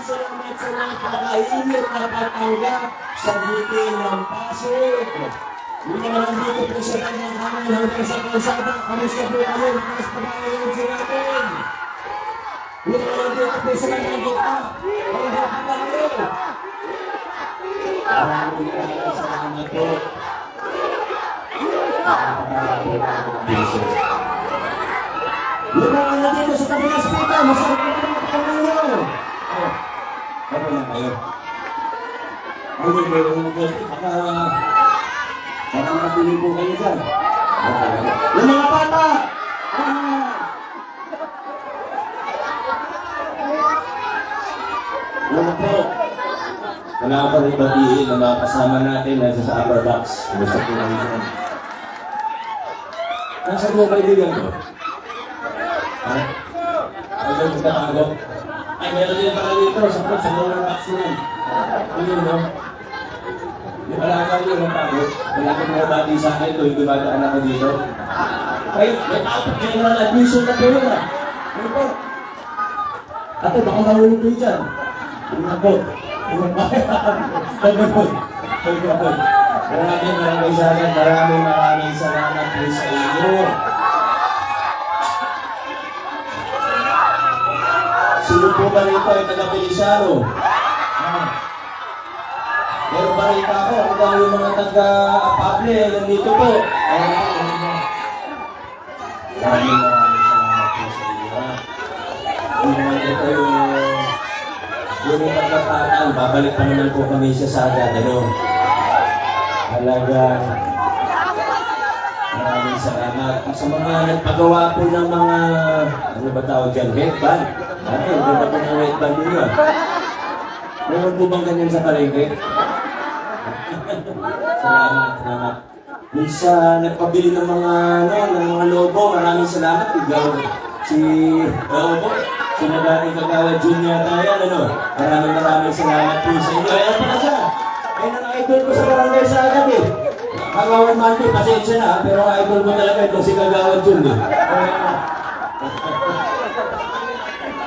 Salamat sa napakainit na patanggap sa bitin ng Pasig. Yung mga nandito po sa kanyang hangin hanggang sa kalsada, kamusta po kayo? Mas pag-aayos natin. Yung mga nandito po sa kanyang gita, hanggang pa kayo. Maraming salamat po. Yung mga nandito sa tabi ng speaker, masarap po kayo kayo. Ano lang kayo? Ano ba baka matuloy po kayo dyan. Yung mga bata! Ano po? Wala ka rin batiin na mga kasama natin nasa sa upper box. Gusto po namin dyan. Nasaan mo kaibigan ko? Ha? Ano yung katago? Ay, meron din pala dito. Sa lower box na. Ano yun, no? Yung alaga ko yung tago. Wala kang mga bati sa akin. Ito yung dumadaan ako dito. Ay, may tapos general admission na po yun, ha? Ano po? Ate, baka mahulog kayo dyan. Ano na po? Maraming salamat po sa inyo. Sino po ba rito ay taga-Belisaro? Pero balita ko, ang daw yung mga taga-Apable, nandito po. Maraming salamat po sa inyo. Ito yung pagkakataon, babalik pa naman po kami sa Saga, ano? Talagang maraming salamat. Sa mga nagpagawa po ng mga, ano ba tawag dyan, headband? Ano, ganda po ng headband ninyo. Meron po bang ganyan sa palengke? Salamat. Yung sa nagpabili ng mga, ng mga lobo, maraming salamat. Si Lobo. Sino dating Kagawa Junior tayo, ano? Maraming salamat po sa inyo. Ayan pa na siya. Ayan ang idol ko sa barangay sa agad eh. Kagawan Monday, pasensya na, pero idol mo talaga ito si Kagawa Junior.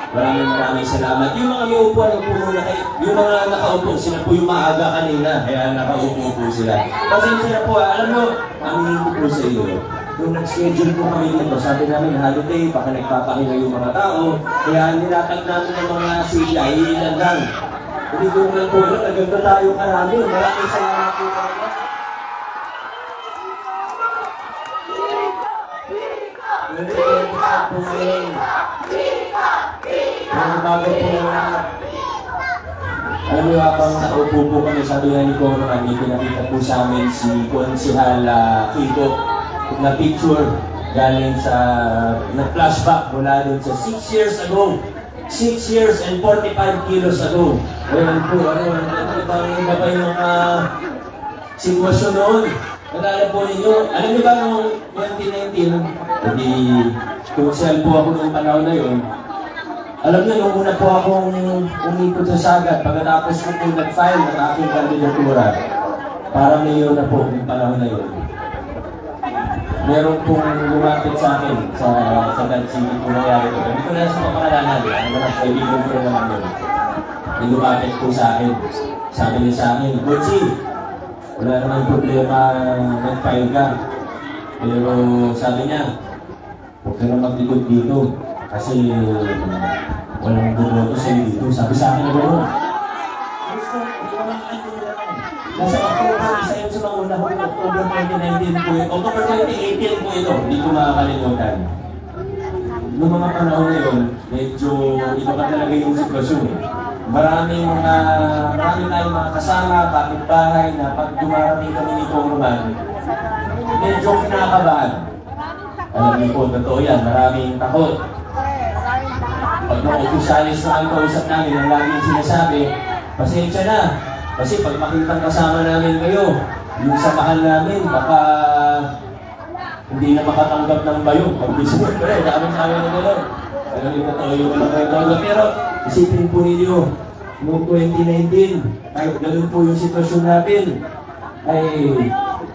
Maraming salamat. Yung mga may upuan, yung mga nakaupo, sila po yung maaga kanina, kaya nakaupo po sila. Pasensya na po, alam mo, ang ko po sa iyo. Nung nag-schedule po kami dito, sabi namin holiday, baka nagpapahinga yung mga tao, kaya nilatag namin ng mga sila, iilan lang. Hindi ko lang po, naganda tayo karami. Maraming salamat po talaga. Mga bago po na alam mo habang naupo po kami, sabi nga ni Coro, may pinakita po sa amin si Konsihal Kiko na picture galing sa na-flashback mula dun sa 6 years ago. 6 years and 45 kilos ago. Ngayon po, iba pa yung sitwasyon noon. Nalala po ninyo, alam niyo ba noong 2019, hindi konsehal po ako noong panahon na yun. Alam niyo, nung una po akong umikot sa Sagat, pagkatapos ko po nag-file ng aking kandidatura, para mayor na po yung panahon na yun. Meron pong lumapit sa akin sa City po nangyari ko. Hindi ko na sa pangalanan, ano na, kaibigan ko naman yun. May lumapit po sa akin. Sabi niya sa akin, Butsi, wala naman problema, nag-file ka. Pero sabi niya, huwag ka na maglikod dito. Kasi walang bumoto sa'yo dito. Sabi sa akin na gano'n. Nasa October, isa yun sa mga unahong October 2019 po yun. October 2018 po ito. Hindi ko makakalimutan. Noong mga panahon na yun, medyo iba pa talaga yung sitwasyon. Maraming tayong mga kasama, kapitbahay na pag dumarating kami ni Congressman, medyo kinakabahan. Alam niyo po, totoo yan. Maraming takot. Pag mga opisyalis na ang kausap namin, ang laging sinasabi, pasensya na. Kasi pag makitang kasama namin kayo, yung samahan namin, baka hindi na makatanggap ng bayo. Pag bisunod pa rin, dami sa amin na gano'n. Alam niyo, totoo yung mga ito. Pero isipin po ninyo, noong 2019, kahit gano'n po yung sitwasyon natin, ay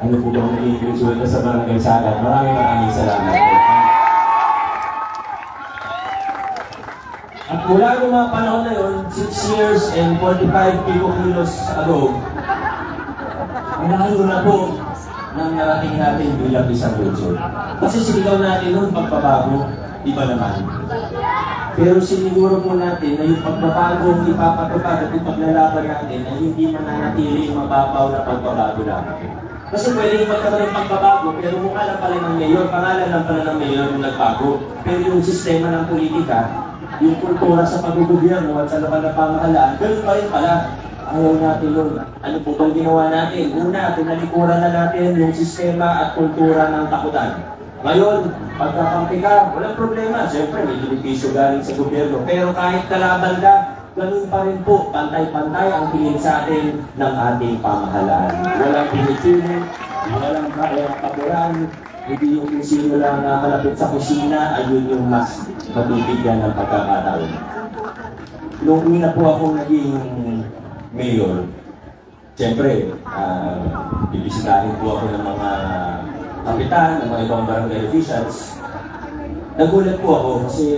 ano po bang naging resulta sa Barangay Sagad. Maraming salamat po. At mula ng mga panahon na yun, 6 years and 45 kilos ago, ang layo na po nang narating natin bilang isang lungsod. Kasi sinigaw natin noon pagbabago, iba naman. Pero siniguro po natin na yung pagbabago ang ipapatupad at ipaglalaban natin ay hindi mananatili yung mababaw na pagbabago natin. Kasi pwede magkaroon ng pagbabago, pero mukha lang pala ng mayor, pangalan lang pala ng mayor yung nagbago. Pero yung sistema ng politika, yung kultura sa pag-gobyerno at sa lokal na pamahalaan, ganun pa rin pala. Ayaw natin yun. Ano po bang ginawa natin? Una, tinalikuran na natin yung sistema at kultura ng takutan. Ngayon, pagkakampi ka, walang problema. Siyempre, may benepisyo galing sa gobyerno. Pero kahit kalaban ka, ganun pa rin po, pantay-pantay ang tingin sa atin ng ating pamahalaan. Walang pinipili, walang kaburan, hindi yung sino lang na malapit sa kusina, ayun yung mas mabibigyan ng pagkakataon. Nung una po ako naging mayor, siyempre, bibisitahin po ako ng mga kapitan, ng mga ibang barangay officials. Nagulat po ako kasi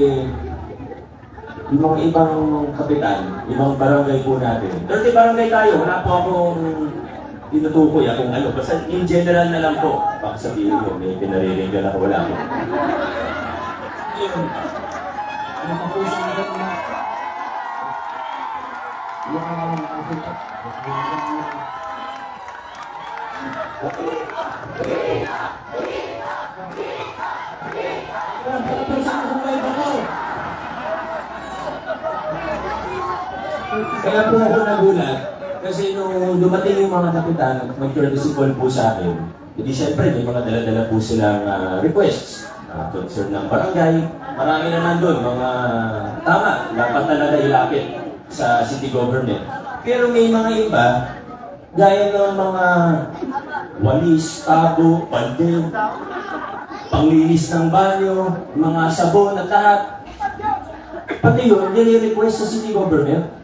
yung mga ibang kapitan, ibang barangay po natin. 30 barangay tayo, wala po akong tinutukoy kung ano. Basta in general na lang po. Baka sabihin mo, may pinariringgan ako, wala po. Yun. Ano pa po siya na kaya po ako nagulat kasi nung dumating yung mga kapitan at mag-courtesy call po sa akin, hindi syempre may mga dala-dala po silang requests, concern ng barangay, marami naman doon, mga tama, dapat talaga ilapit sa city government. Pero may mga iba, gaya ng mga walis, tabo, balde, panglinis ng banyo, mga sabon at lahat. Pati yun, nire-request sa city government.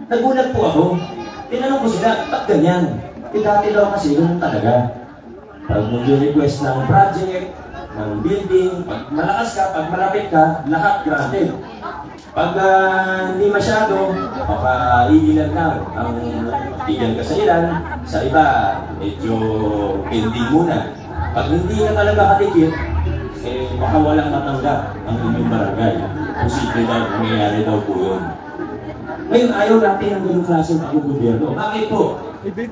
Nagulat po ako. Tinanong ko sila, ba't ganyan? Dati daw kasi yun talaga. Pag mag-request ng project, ng building, pag malakas ka, pag malapit ka, lahat granted. Pag hindi masyado, baka iilan lang ang bigyan ka sa ilan, sa iba, medyo pending muna. Pag hindi na talaga katikit, baka walang matanggap ang inyong barangay. Posible daw, nangyayari daw po yun. Ngayon, ayaw natin ang ganyung klase ng pag-gobyerno. Bakit po?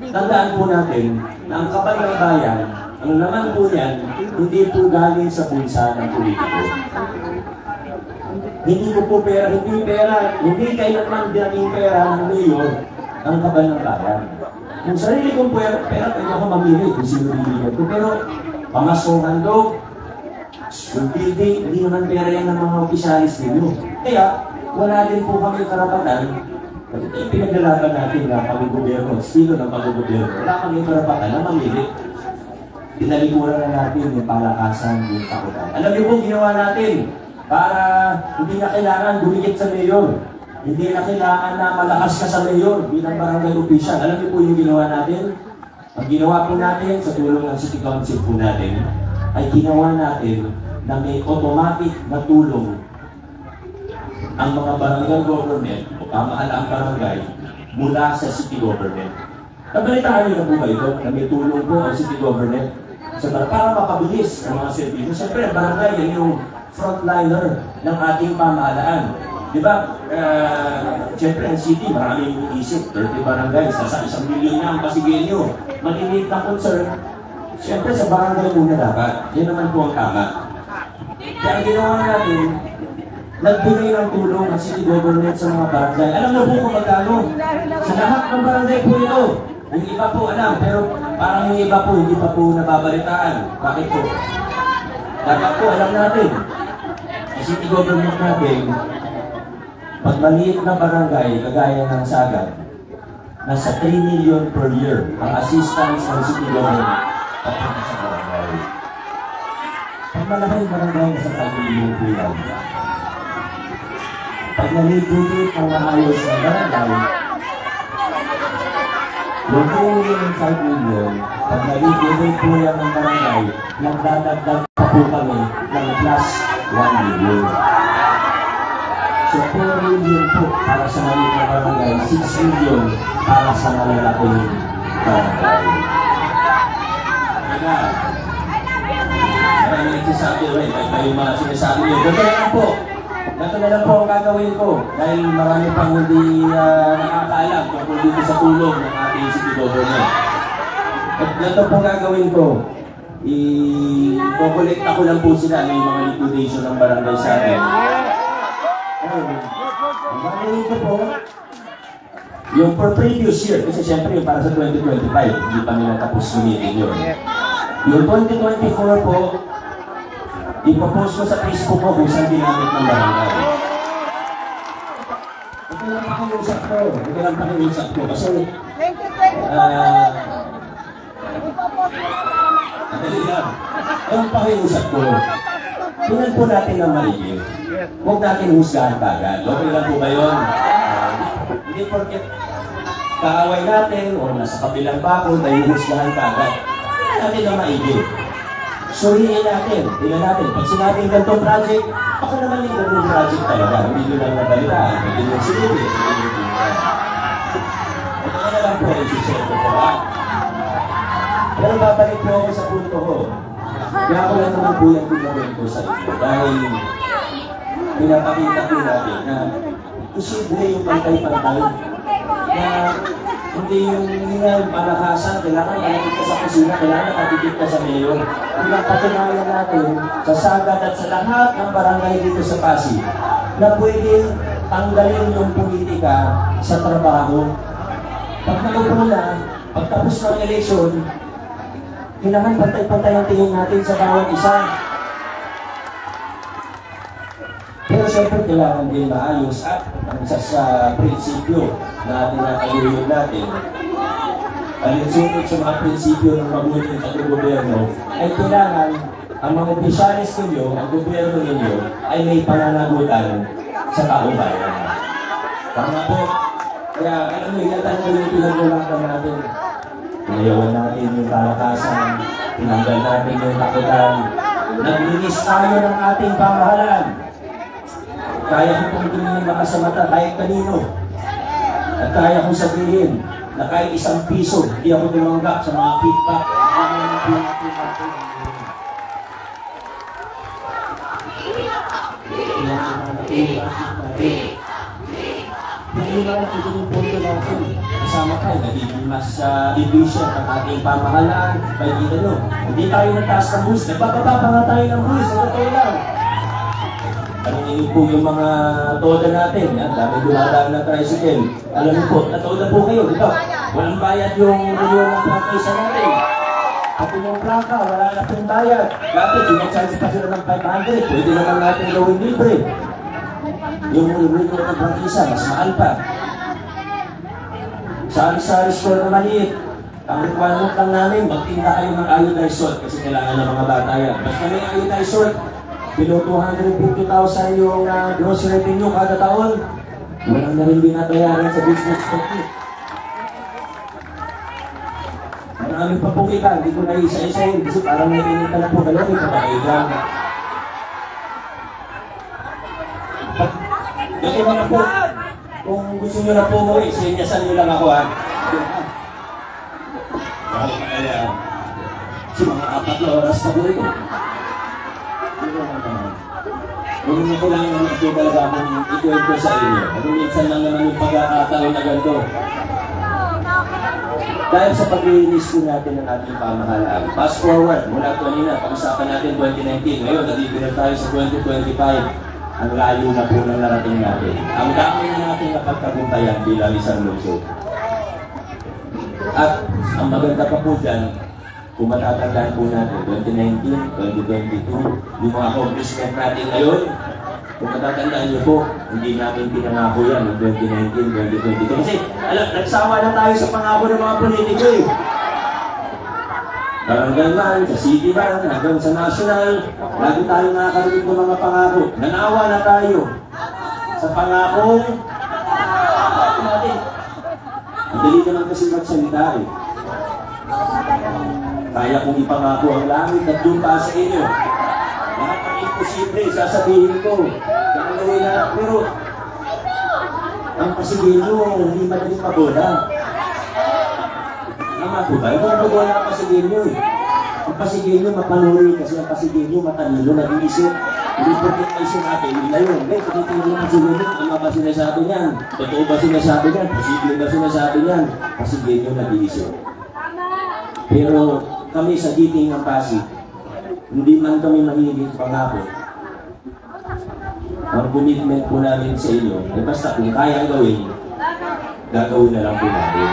Tandaan po natin na ang kapal ng bayan, ang laman po yan, hindi po galing sa bulsa ng politiko. Hindi ko po pera, hindi kailanman dinaming pera ng mayor ang kapal ng bayan. Kung sarili kong pera, pwede ako mamili kung sino bibigyan ko. Pero, pamasokan daw, school building, hindi naman pera yan ng mga opisyalis ninyo. Kaya, wala din po kami karapatan. Pinaglalaban natin na pag-gobyerno, estilo ng pag-gobyerno. Wala kami karapatan na mamili. Pinalikuran na natin yung palakasan, yung takutan. Alam niyo po, ginawa natin para hindi na kailangan dumikit sa mayor. Hindi na kailangan na malakas ka sa mayor bilang barangay official. Alam niyo po yung ginawa natin? Ang ginawa po natin sa tulong ng City Council po natin ay ginawa natin na may automatic na tulong ang mga barangay government o pamahalaang barangay mula sa city government. Nabalitaan niyo na po ba ito na may tulong po ang city government para mapabilis ang mga servisyo? Siyempre, ang barangay yan yung frontliner ng ating pamahalaan. Di ba? Siyempre, ang city, maraming isip, 30 barangay, sa 1 milyon na ang Pasigueño. Maliliit na concern. Siyempre, sa barangay muna dapat. Yan naman po ang tama. Kaya ang ginawa natin, nagbigay ng tulong ang city government sa mga barangay. Alam mo po kung magkano? Sa lahat ng barangay po ito. Yung iba po alam, pero parang yung iba po hindi pa po nababalitaan. Bakit po? Dapat po alam natin. Ang city government natin, pag maliit na barangay, kagaya ng Sagad, nasa 3 million per year ang assistance ng city government papunta sa barangay. Pag malaking barangay, nasa 5 million po yan. Pag nalibutit ang maayos ng barangay, Yung 3.5 million, pag nalibigay po yan ng barangay, nagdadagdag pa po kami ng plus 1 million. So 4 million po para sa maliit na barangay, 6 million para sa malalaking barangay. Kaya, maraming nagsasabi rin, kayo mga sinasabi nyo. Ganito na lang po. Ganito na lang po ang gagawin ko. Dahil marami pang hindi nakakaalam tungkol dito sa tulong ng ating city government. At ganito po ang gagawin ko. I-collect ko lang po sila ng mga liquidation ng barangay sa akin. Ang gagawin ko po, yung for previous year, kasi siyempre yung para sa 2025, hindi pa nila tapos sumitin yun. Yung 2024 po, ipopost ko sa Facebook ko kung saan ginamit ng barangay. Ito lang pakiusap ko. Ito lang pakiusap ko. Kasi, madali lang. Ang pakiusap ko, tingnan po natin ang maligid. Huwag natin husgahan kagad. Okay lang po ba yun? Hindi porket kaaway natin o nasa kabilang bako, tayo husgahan kagad. Tingnan natin ang maigid. Suriin natin, tingnan natin. Pag sinabing ganitong project, baka naman yung ganitong project talaga. Hindi nyo lang nabalitaan. Hindi nyo sinuri. Ito na lang po yung susunod ko po. Pero babalik po ako sa punto ko. Kaya ako lang naman po yung pinagawin ko sa inyo. Dahil pinapakita po natin na posible yung pantay-pantay. Na hindi yung palakasan, kailangan malapit ka sa kusina, kailangan nakatipid ka sa mayor. Pinapatunayan natin sa Sagad at sa lahat ng barangay dito sa Pasig na pwedeng tanggalin yung politika sa trabaho. Pag nakupo na, pagtapos ng eleksyon, kailangan pantay-pantay ang tingin natin sa bawat isa. Pero siyempre kailangan din maayos at ang isa sa prinsipyo na tinataguyod natin, alinsunod sa mga prinsipyo ng mabuting pag-gobyerno, ay kailangan ang mga opisyalis ninyo, ang gobyerno ninyo, ay may pananagutan sa taong bayan. Tama po. Kaya alam mo, ilan mo yung pinagulakan natin. Pinayawan natin yung palakasan, tinanggal natin yung takutan, naglinis tayo ng ating pamahalaan. Kaya ko pong tumingin maka sa mata kahit kanino. At kaya kong sabihin na kahit isang piso, hindi ako tumanggap sa mga feedback. Nangyayari ito yung punto natin. Kasama tayo, nagiging mas efficient ang ating pamahalaan. Kaya dito nyo, hindi tayo nagtaas ng buwis. Nagpapaba pa nga tayo ng buwis. Sa totoo lang. Tanungin po yung mga toda natin, dami dumadaan na tricycle. Alam niyo po, natoda po kayo, di ba? Walang bayad yung renewal ng prangkisa natin. At yung prangka, wala na pong bayad. Dati, sinacharge pa sila ng 500. Pwede naman natin gawin libre. Yung renewal ng prangkisa, mas mahal pa. Sari-sari store na maliit. Ang requirement lang namin, magtinda kayo ng iodized salt kasi kailangan ng mga bata yan. Basta may iodized salt, below 250,000 yung gross revenue kada taon. Walang na rin binabayaran sa business technique. Marami pa po kita, hindi ko na isa-isahin kasi parang nainita na po dalawa, ipapakailan. Dito na po, kung gusto nyo na po mo, isinyasan nyo lang ako ha. Kaya, sa mga 4 na oras pa po ito. Kung hindi ko lang naman ito talaga akong ikwento sa inyo. Kung minsan lang naman yung pagkakataon na ganito. Dahil sa pag-release ko natin ng ating pamahalaan, fast forward, mula kanina, pag-usapan natin 2019, ngayon, nag-ibigay tayo sa 2025. Ang layo na po ng narating natin. Ang dami na natin napagkabuntayan bilang isang lungsod. At ang maganda pa po dyan, kung matatandaan po natin, 2019, 2022, yung mga accomplishment natin ngayon, kung matatandaan niyo po, hindi namin pinangako yan ng 2019, 2022. Kasi, alam, nagsawa na tayo sa pangako ng mga politiko eh. Barangay man, sa city man, hanggang sa national, lagi tayo nakakarinig ng mga pangako. Nanawa na tayo sa pangakong natin. Hindi Madali naman kasi magsalita eh. Kaya kong ipangako ang langit at lupa sa inyo. Lahat ng imposible, sasabihin ko. Gagawin na, pero ang pasigilyo, hindi madaling mabola. Tama po ba? Ito ang mabola ang pasigilyo eh. Ang pasigilyo mapanuri kasi ang pasigilyo matalino, nag-iisip. Hindi po kinaisin natin, nila yun. Eh, tinitingin ang pasigilyo, ano ba sinasabi niyan? Totoo ba sinasabi niyan? Posible ba sinasabi niyan? Pasigilyo, nag-iisip. Pero kami sa giting ng Pasig, hindi man kami mahilig pangako. Ang commitment po namin sa inyo, ay basta kung kaya gawin, gagawin na lang po natin.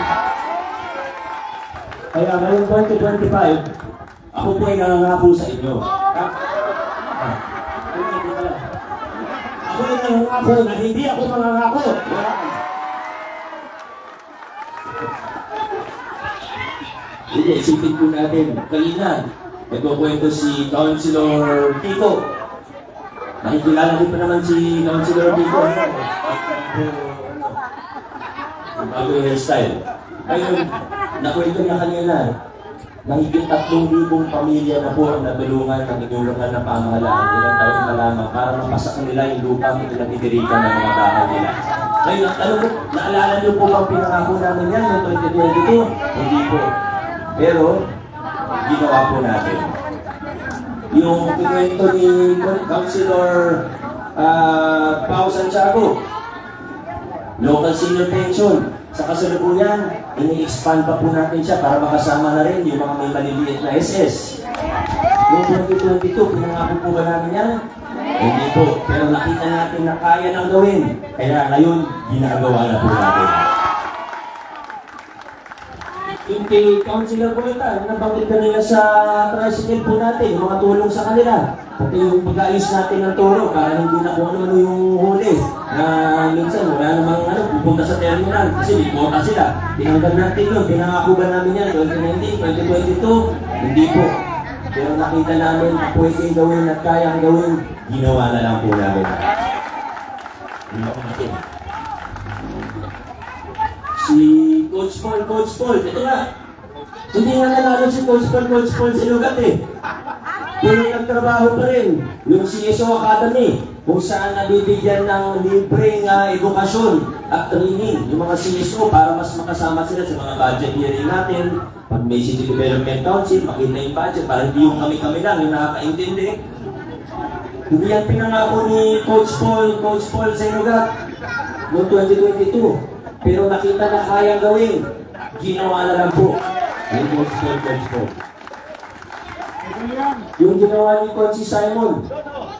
Kaya ngayong 2025, ako po ay nangangako sa inyo. Ako ay nangangako na hindi ako mangangako. Hindi, isipin po natin. Kanina, nagkukwento si Councilor Pico. Nakikilala din pa naman si Councilor Pico. Bago yung hairstyle. Ngayon, nakwento niya kanina. Mahigit 3,000 pamilya na po ang natulungan ng inulungan ng pamahalaan ilang taon na lamang para mapasak nila yung lupa kung pinagdidirikan ng mga bahay nila. Ngayon, ang tanong ko, naalala niyo po bang pinangako namin yan noong 2022? Hindi po. Pero, ginawa po natin. Yung kinuwento ni Councilor Pao Santiago, local senior pension, sa kasalukuyan, ini-expand pa po natin siya para makasama na rin yung mga may maliliit na SS. Noong 2022, pinangako po ba namin yan? Hindi po. Pero nakita natin na kaya nang gawin. Kaya ngayon, ginagawa na po natin. Yung kay Councilor Boyta, nabanggit kanila sa tricycle po natin, mga tulong sa kanila. Pati yung pag-ayos natin ng turo para hindi na kung ano yung huli. Na minsan wala namang pupunta sa terminal kasi may quota sila. Tinanggal natin yun, pinangako ba namin yan 2019, 2022? Hindi po. Pero nakita namin na pwedeng gawin at kayang gawin, ginawa na lang po namin. Si Coach Paul, ito nga. Hindi nga nanalo si Coach Paul sa lugat eh. Pero nagtrabaho pa rin yung CSO Academy kung saan nabibigyan ng libreng edukasyon at training yung mga CSO para mas makasama sila sa mga budget hearing natin. Pag may City Development Council, makita yung budget para hindi yung kami-kami lang yung nakakaintindi. Hindi yan pinangako ni Coach Paul sa lugat noong 2022. Pero nakita na kayang gawin. Ginawa na lang po. Yung Coach Paul. Yung ginawa ni Coach Simon,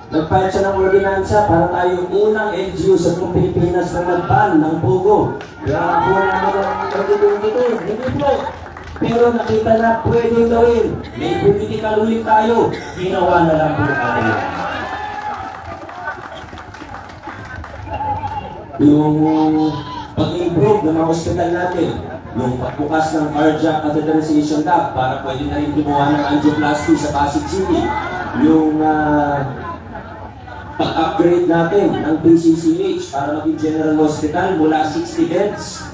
nagpahit siya ng ordinansa para tayo unang LGU sa Pilipinas na nagban ng Pogo. Kaya ako naman ang 2022. Hindi po. Pero nakita na pwedeng gawin. May political will tayo. Ginawa na lang po natin. Yung pag-improve ng mga hospital natin, yung pagbukas ng cardiac catheterization lab para pwede na rin gumawa ng angioplasty sa Pasig City, yung pag-upgrade natin ng PCCH para maging general hospital mula 60 beds,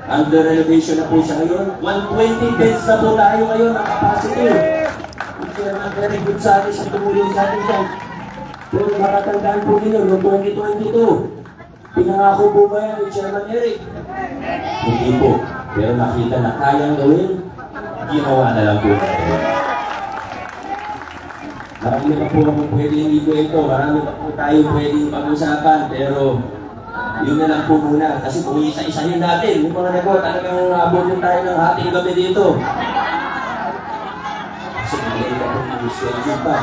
under renovation na po siya ngayon, 120 beds na po tayo ngayon ang capacity. Ang very good sa atin sa tumulong sa atin dyan. Pero makatandaan po ninyo, noong 2022, pinangako po ba yan ni Chairman Eric? Hindi po. Pero nakita na kayang gawin, ginawa na lang po. Marami na po akong pwedeng ito. Marami na po tayo pwedeng pag-usapan. Pero yun na lang po muna. Kasi kung isa-isahin natin, yung mga nego, talagang abutin tayo ng hating gabi dito. Kasi kung ito po yung gusto ng pa,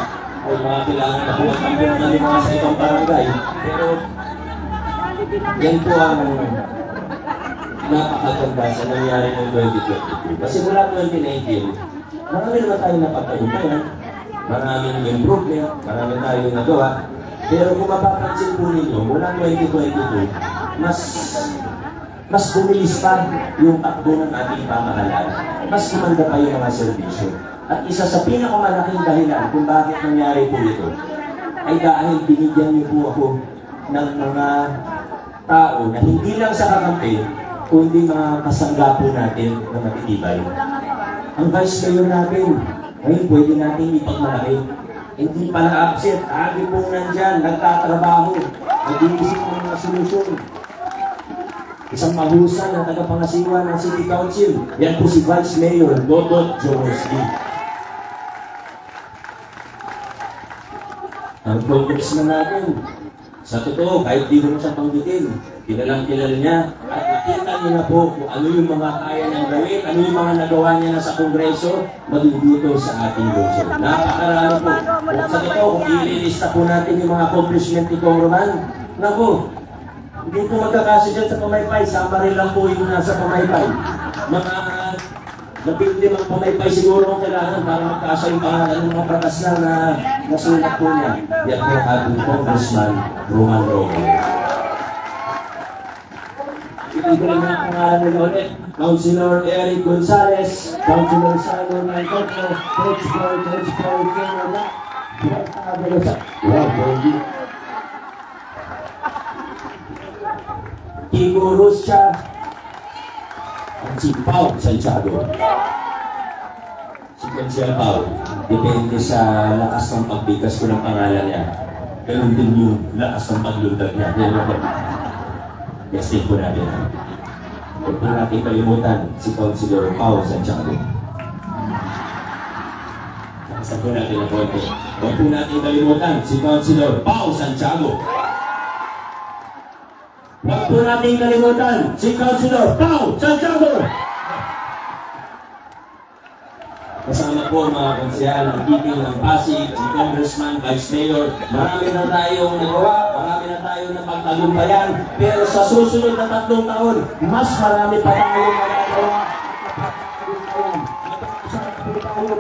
ay mga kailangan na po at ang mga sa ibang barangay. Pero yan po ang napakaganda sa nangyari ng 2022. Kasi mula 2019, marami naman tayo napagtagumpayan, maraming improvement, marami tayong nagawa. Pero kung mapapansin po ninyo, mula 2022, mas bumilis pa yung takbo ng ating pamahalaan. Mas gumanda pa yung mga servisyo. At isa sa pinakamalaking dahilan kung bakit nangyari po ito, ay dahil binigyan niyo po ako ng mga tao na hindi lang sa kakampi, kundi mga kasangga po natin na matitibay. Ang vice mayor natin, ngayon pwede natin ipagmalaki. Hindi pa na-upset, agi pong nandyan, nagtatrabaho, nag-iisip ng mga solusyon. Isang mahusay na tagapangasiwa ng City Council, yan po si Vice Mayor Dodot Jaworski. Ang congressman natin, sa totoo, kahit di mo siya panggitin, kilalang kilala niya at nakita niyo na po kung ano yung mga kaya niyang gawin, ano yung mga nagawa niya na sa Kongreso, maduduto sa ating lungsod. Napakarami po. At sa totoo, kung ililista po natin yung mga accomplishment ni Congressman, naku, hindi po magkakasya dyan sa Pamaypay, sama rin lang po yung nasa Pamaypay. Mga napili-limang Pamaypay siguro ang kailangan para magkasya yung pangalan ng mga pratas lang na nasulat po niya. Yan po ang ating Congressman Roman Roque. Ibigay na ang pangalan nila ulit. Councilor Eric Gonzalez, Councilor Simon Mancoco, Coach Paul, Fernanda, Igo Ruscha, at si Pao Santiago. Si Consiel Pao, depende sa lakas ng pagbigas ko ng pangalan niya. Ganun din yung lakas ng paglundag niya. Testing po natin. Huwag po natin kalimutan si Councilor Pao Santiago. Nakasap po natin ang konti. Huwag po natin kalimutan si Councilor Pao Santiago. Huwag po natin kalimutan si Councilor Pao Santiago. Kasama po mga konsehal ng Pipil ng Pasig, si Congressman, Vice Mayor. Marami na tayong nagawa, marami na tayong napagtagumpayan. Pero sa susunod na 3 taon, mas marami pa tayong magagawa.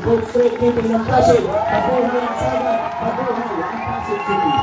Broad Street, Pipil ng Pasig, pabuhay ang Sagat, pabuhay ang Pasig City.